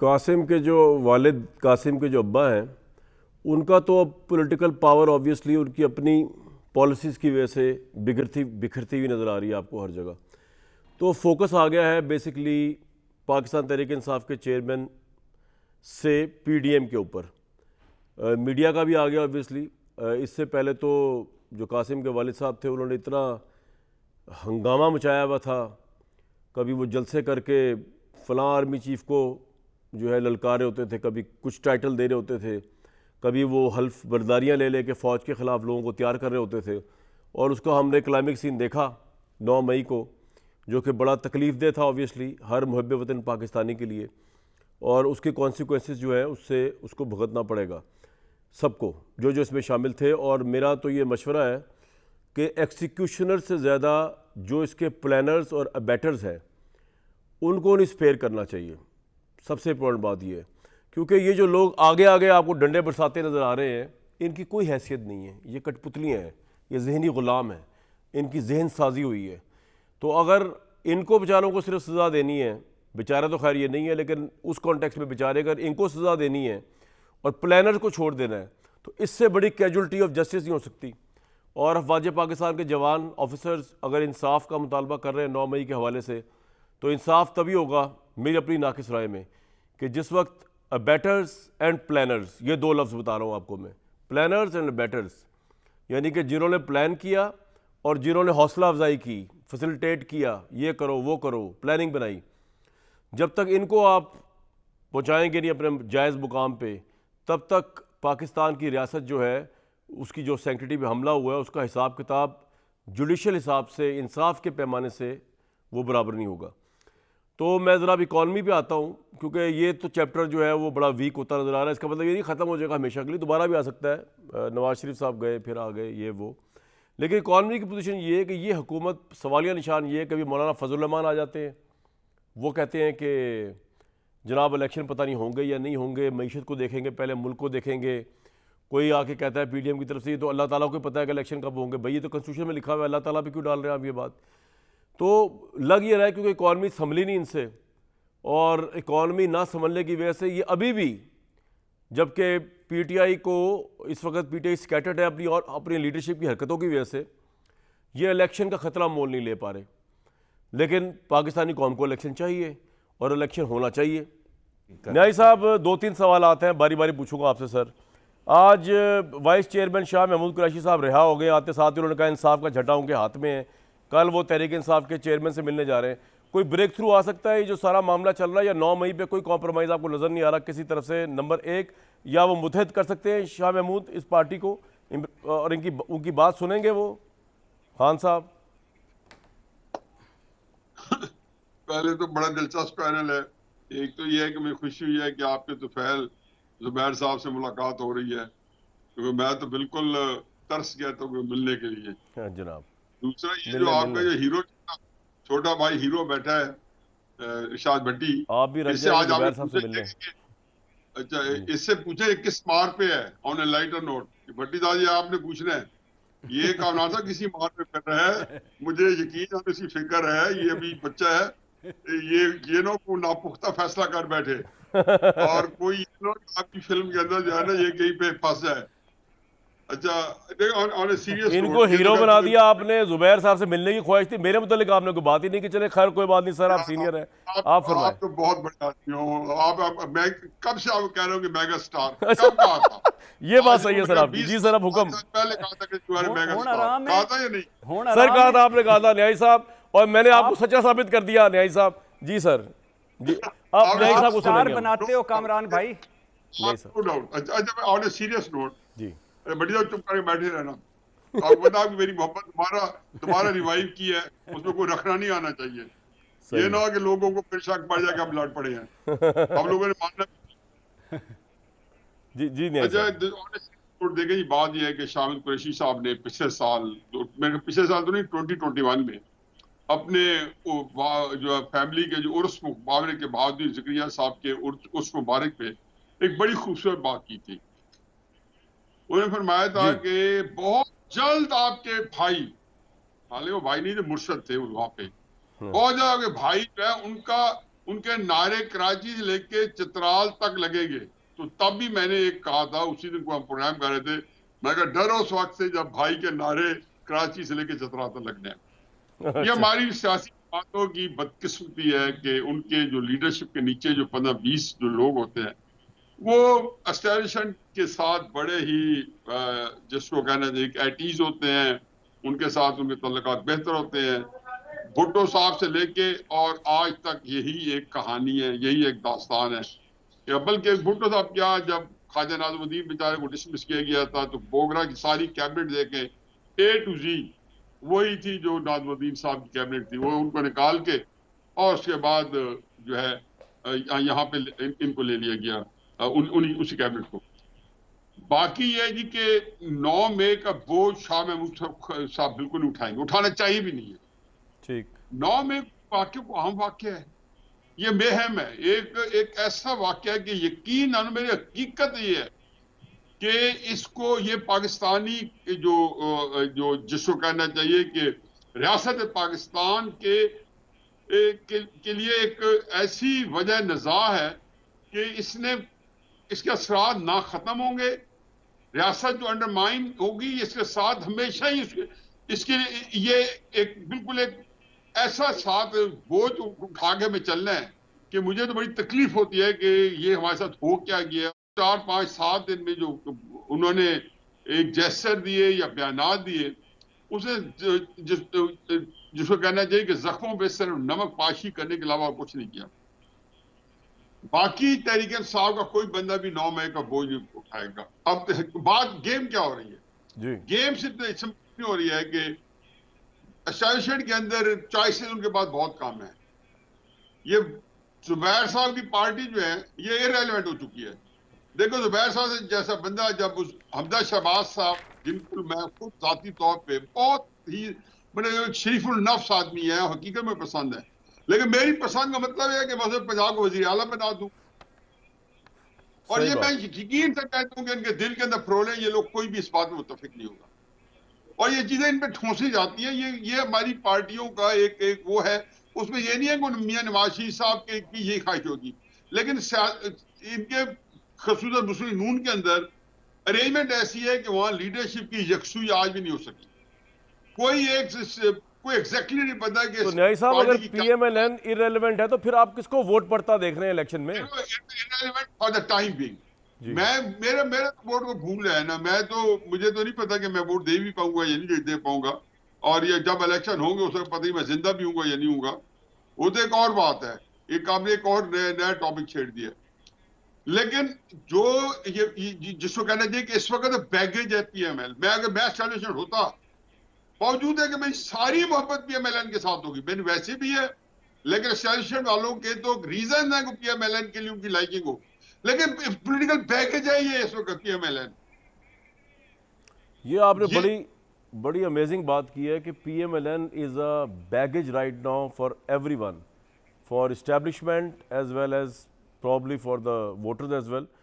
कासिम के जो वालिद, कासिम के जो अब्बा हैं, उनका तो अब पॉलिटिकल पावर ऑब्वियसली उनकी अपनी पॉलिसीज़ की वजह से बिखरती हुई नज़र आ रही है आपको हर जगह। तो फोकस आ गया है बेसिकली पाकिस्तान तहरीक इंसाफ के चेयरमैन से पीडीएम के ऊपर। मीडिया का भी आ गया ऑब्वियसली। इससे पहले तो जो कासिम के वालिद साहब थे उन्होंने इतना हंगामा मचाया हुआ था, कभी वो जलसे करके फ़लाँ आर्मी चीफ़ को जो है ललकार रहे होते थे, कभी कुछ टाइटल दे रहे होते थे, कभी वो हल्फ बर्दारियाँ ले के फ़ौज के ख़िलाफ़ लोगों को तैयार कर रहे होते थे। और उसका हमने क्लाइमेक्स सीन देखा 9 मई को, जो कि बड़ा तकलीफ़ दे था ऑब्वियसली हर मुहब्बे वतन पाकिस्तानी के लिए। और उसके कॉन्सिक्वेंसेस जो है उससे उसको भुगतना पड़ेगा सबको, जो जो इसमें शामिल थे। और मेरा तो ये मशवरा है कि एक्सिक्यूशनर से ज़्यादा जो इसके प्लानर्स और अबैटर्स हैं उनको नहीं स्पेयर करना चाहिए। सबसे इम्पोर्टेंट बात ये है, क्योंकि ये जो लोग आगे आगे आपको डंडे बरसाते नज़र आ रहे हैं, इनकी कोई हैसियत नहीं है, ये कठपुतलियाँ हैं, ये जहनी ग़ुलाम हैं, इनकी जहन साजी हुई है। तो अगर इनको बेचारों को सिर्फ सज़ा देनी है, बेचारा तो खैर ये नहीं है, लेकिन उस कॉन्टेक्स्ट में बेचारे अगर इनको सज़ा देनी है और प्लानर को छोड़ देना है, तो इससे बड़ी कैजुअल्टी ऑफ जस्टिस नहीं हो सकती। और अफवाज पाकिस्तान के जवान ऑफिसर्स अगर इंसाफ का मुतालबा कर रहे हैं 9 मई के हवाले से, तो इंसाफ तभी होगा मेरी अपनी नाकिस राय में कि जिस वक्त अबैटर्स एंड प्लानर्स, ये 2 लफ्ज़ बता रहा हूँ आपको मैं, प्लानर्स एंड अबैटर्स, यानी कि जिन्होंने प्लान किया और जिन्होंने हौसला अफजाई की, फैसिलिटेट किया, ये करो वो करो, प्लानिंग बनाई, जब तक इनको आप पहुँचाएंगे नहीं अपने जायज़ मुकाम पे, तब तक पाकिस्तान की रियासत जो है उसकी जो सैंक्टिटी पे हमला हुआ है उसका हिसाब किताब जुडिशल हिसाब से, इंसाफ के पैमाने से वो बराबर नहीं होगा। तो मैं ज़रा अब इकॉनमी पे आता हूँ, क्योंकि ये तो चैप्टर जो है वो बड़ा वीक होता नज़र आ रहा है। इसका मतलब ये नहीं ख़त्म हो जाएगा हमेशा के लिए, दोबारा भी आ सकता है। नवाज शरीफ साहब गए फिर आ गए ये वो, लेकिन इकॉनमी की पोजीशन ये है कि ये हुकूमत, सवालिया निशान ये है, कभी मौलाना फजल रहमान आ जाते हैं, वो कहते हैं कि जनाब इलेक्शन पता नहीं होंगे या नहीं होंगे, मईशत को देखेंगे पहले, मुल्क को देखेंगे। कोई आके कहता है पीडीएम की तरफ से, ये तो अल्लाह ताला को पता है कि इलेक्शन कब होंगे। भाई ये तो कॉन्स्टिट्यूशन में लिखा हुआ है, अल्लाह ताला पे क्यों डाल रहे हैं आप ये बात? तो लग ये रहा है क्योंकि इकॉनमी संभली नहीं इनसे, और इकॉनमी ना संभलने की वजह से ये अभी भी, जबकि पीटीआई को इस वक्त पीटीआई स्कैटर्ड है अपनी और अपनी लीडरशिप की हरकतों की वजह से, ये इलेक्शन का ख़तरा मोल नहीं ले पा रहे। लेकिन पाकिस्तानी कौम को इलेक्शन चाहिए और इलेक्शन होना चाहिए। न्याई साहब 2-3 सवाल आते हैं, बारी बारी पूछूंगा आपसे। सर, आज वाइस चेयरमैन शाह महमूद कुरैशी साहब रिहा हो गए, आते साथ ही उन्होंने कहा इंसाफ का झंडा उनके हाथ में है, कल वो तहरीक इंसाफ के चेयरमैन से मिलने जा रहे हैं। कोई ब्रेक थ्रू आ सकता है ये जो सारा मामला चल रहा है, या 9 मई पे कोई कॉम्प्रोमाइज़ आपको नज़र नहीं आ रहा किसी तरफ से? नंबर 1, या वो मुतहद कर सकते हैं शाह महमूद इस पार्टी को और उनकी बात सुनेंगे वो खान साहब? पहले तो बड़ा दिलचस्प पैनल है। एक तो ये है कि मुझे खुशी हुई है कि आपके तुफैल जुबैर साहब से मुलाकात हो रही है, क्योंकि मैं तो बिल्कुल तरस गया था मिलने के लिए। हाँ जनाब। दूसरा ये जो आपका जो हीरो, छोटा भाई हीरो बैठा है इरशाद भट्टी, आप भी रख इससे जाएंगे आज जुबैर आपने साहब से मिलने? अच्छा, इससे पूछे किस मार पे है, ऑन ए लाइटर नोट। भट्टी साहब ये आपने पूछना है, ये काम ना था किसी मार पे कर रहा है, मुझे यकीन है इसकी फिक्र है, ये अभी बच्चा है, ये नो को नापुख्ता फैसला कर बैठे और कोई आपकी फिल्म के अंदर जो है ना ये कहीं पे फंस जाए। अच्छा, ऑन ए सीरियस नोट, इनको हीरो बना दिया आपने। जुबैर साहब से मिलने की ख्वाहिश थी, मेरे मुतालिक आपने कोई बात ही नहीं की। चले खैर कोई बात नहीं सर, आप सीनियर हैं, आप फरमाएं। आप तो बहुत बड़े आदमी हो। आप मैं कब से आप कह रहे हो कि मेगा स्टार, कब कहा था? ये बात सही है सर आपकी। जी सर, अब हुक्म। पहले कहा था कि तुम्हारे मेगा स्टार, कहा था या नहीं? सर कहा था, आपने कहा था न्याई साहब, और मैंने आपको सच्चा साबित कर दिया न्याई साहब। जी सर, जी आप न्याई साहब को सुनेंगे। बनाते हो कामरान भाई। No doubt. अच्छा, ऑन ए सीरियस नोट, जी बढ़िया चुप करके बैठे रहना। आप बता कि मेरी मोहब्बत तुम्हारा रिवाइव की है, उसमें कोई रखना नहीं आना चाहिए। ये ना कि लोगों को फिर शक पड़ जाए कि हम लड़ पड़े हैं, हम लोगों ने मानना। जी जी नहीं। अच्छा, देखें, ये बात यह है कि शामिल कुरैशी साहब ने पिछले साल तो नहीं 2021 में अपने जो फैमिली के जो उर्स मुबारक के बहादुर ज़करिया साहब के उर्स मुबारक पे एक बड़ी खूबसूरत बात की थी। उन्होंने फरमाया था कि बहुत जल्द आपके भाई, हालांकि वो भाई नहीं थे, मुर्शद थे वहां पे, बहुत जल्द आपके भाई जो है उनके नारे कराची से लेके चित्राल तक लगेंगे। तो तब भी मैंने एक कहा था, उसी दिन को हम प्रोग्राम कर रहे थे, मैं कहा डरो उस वक्त से जब भाई के नारे कराची से लेके चित्राल तक लगने हैं। ये हमारी सियासी बातों की बदकिस्मती है कि उनके जो लीडरशिप के नीचे जो 15-20 जो लोग होते हैं वो एस्टेब्लिशमेंट के साथ बड़े ही जिसको कहना चाहिए एटीज होते हैं, उनके साथ उनके तल्लुकात बेहतर होते हैं। भुट्टो साहब से लेके और आज तक यही एक कहानी है, यही एक दास्तान है। बल्कि भुट्टो साहब क्या, जब ख्वाजा नाज़मुद्दीन बेचारे को डिसमिस किया गया था तो बोगरा की सारी कैबिनेट देखे A to Z वही थी जो नाज़मुद्दीन साहब की कैबिनेट थी, वो उनको निकाल के और उसके बाद जो है यहाँ पे इनको ले लिया गया, उसी कैबिनेट को। बाकी ये है जी कि 9 मई का बोझ शाह महमूद साहब बिल्कुल नहीं उठाएंगे, उठाना चाहिए भी नहीं है। ठीक, 9 मई वाक्य को अहम वाक्य है, ये बेहम है, एक ऐसा वाक्य है कि यकीन मेरी हकीकत ये है कि इसको ये पाकिस्तानी जो जिसको कहना चाहिए कि रियासत पाकिस्तान के लिए एक ऐसी वजह नज़ा है कि इसके असरात ना खत्म होंगे, रियासत जो अंडरमाइन होगी इसके साथ हमेशा ही इसके ये एक बिल्कुल एक ऐसा साथ बोझ उठा के हमें चलना है कि मुझे तो बड़ी तकलीफ होती है कि ये हमारे साथ हो क्या गया। 4, 5, 7 दिन में जो उन्होंने एक जेस्चर दिए या बयानात दिए, उसे जिसको कहना चाहिए कि जख्मों पे सिर्फ नमक पाशी करने के अलावा और कुछ नहीं किया। बाकी तहरीक इंसाफ का कोई बंदा भी 9 मई का बोझ उठाएगा। अब बात गेम क्या हो रही है जी, गेम सिर्फ नहीं हो रही है कि एस्टेब्लिशमेंट के अंदर चॉइसेस उनके पास बहुत कम है। ये जुबैर साहब की पार्टी जो है ये इररेलेवेंट हो चुकी है। देखो जुबैर साहब से जैसा बंदा, जब उस हमजा शहबाज साहब, जिनको मैं खुद जाती तौर पे बहुत ही बड़े शरीफुल नफ्स आदमी है, हकीकत में पसंद है, लेकिन मेरी पसंद का मतलब है कि मैं उसे पंजाब को वजीर आला बना दूं। और ये मैं यकीन से कहता हूं कि इनके दिल के अंदर फरोले ये लोग कोई भी इस बात में मुत्तफिक नहीं होगा और ये चीजें इन पे ठोंसी जाती हैं। ये हमारी पार्टियों का एक वो है, उसमें ये नहीं है कि मियां नवाज शरीफ साहब की यही ख्वाहिश होगी, लेकिन इनके खसूसन मुस्लिम नून के अंदर अरेंजमेंट ऐसी है कि वहां लीडरशिप की यकसुई आज भी नहीं हो सकी। कोई एग्जैक्टली नहीं पता कि तो न्याय साहब अगर पीएमएलएन इररेलेवेंट है तो फिर आप किसको वोट पड़ता देख रहे हैं इलेक्शन में? Irrelevant for the time being. मेरा वोट को भूल है ना, मुझे तो नहीं पता कि मैं वोट दे भी पाऊंगा या नहीं दे पाऊंगा, और ये जब इलेक्शन होंगे उसका पता ही मैं जिंदा भी हूंगा या नहीं हूंगा, वो तो एक और बात है। एक आपने एक और नया टॉपिक छेड़ दिया, लेकिन जो ये जिसको कहना चाहिए कि इस वक्त बैगेज है पीएमएल में, अगर मैं एस्टेब्लिशमेंट होता, बावजूद है कि मेरी सारी मोहब्बत पीएमएलएन के साथ होगी, मैंने वैसे भी है, लेकिन एस्टेब्लिशमेंट वालों के तो रीजन है कि पीएमएलएन के लिए उनकी लाइकिंग हो, लेकिन पॉलिटिकल पैकेज है ये इस वक्त पीएमएलएन। ये आपने बड़ी अमेजिंग बात की है कि PMLN is a baggage right now for everyone, for establishment as well as probably for the voters as well.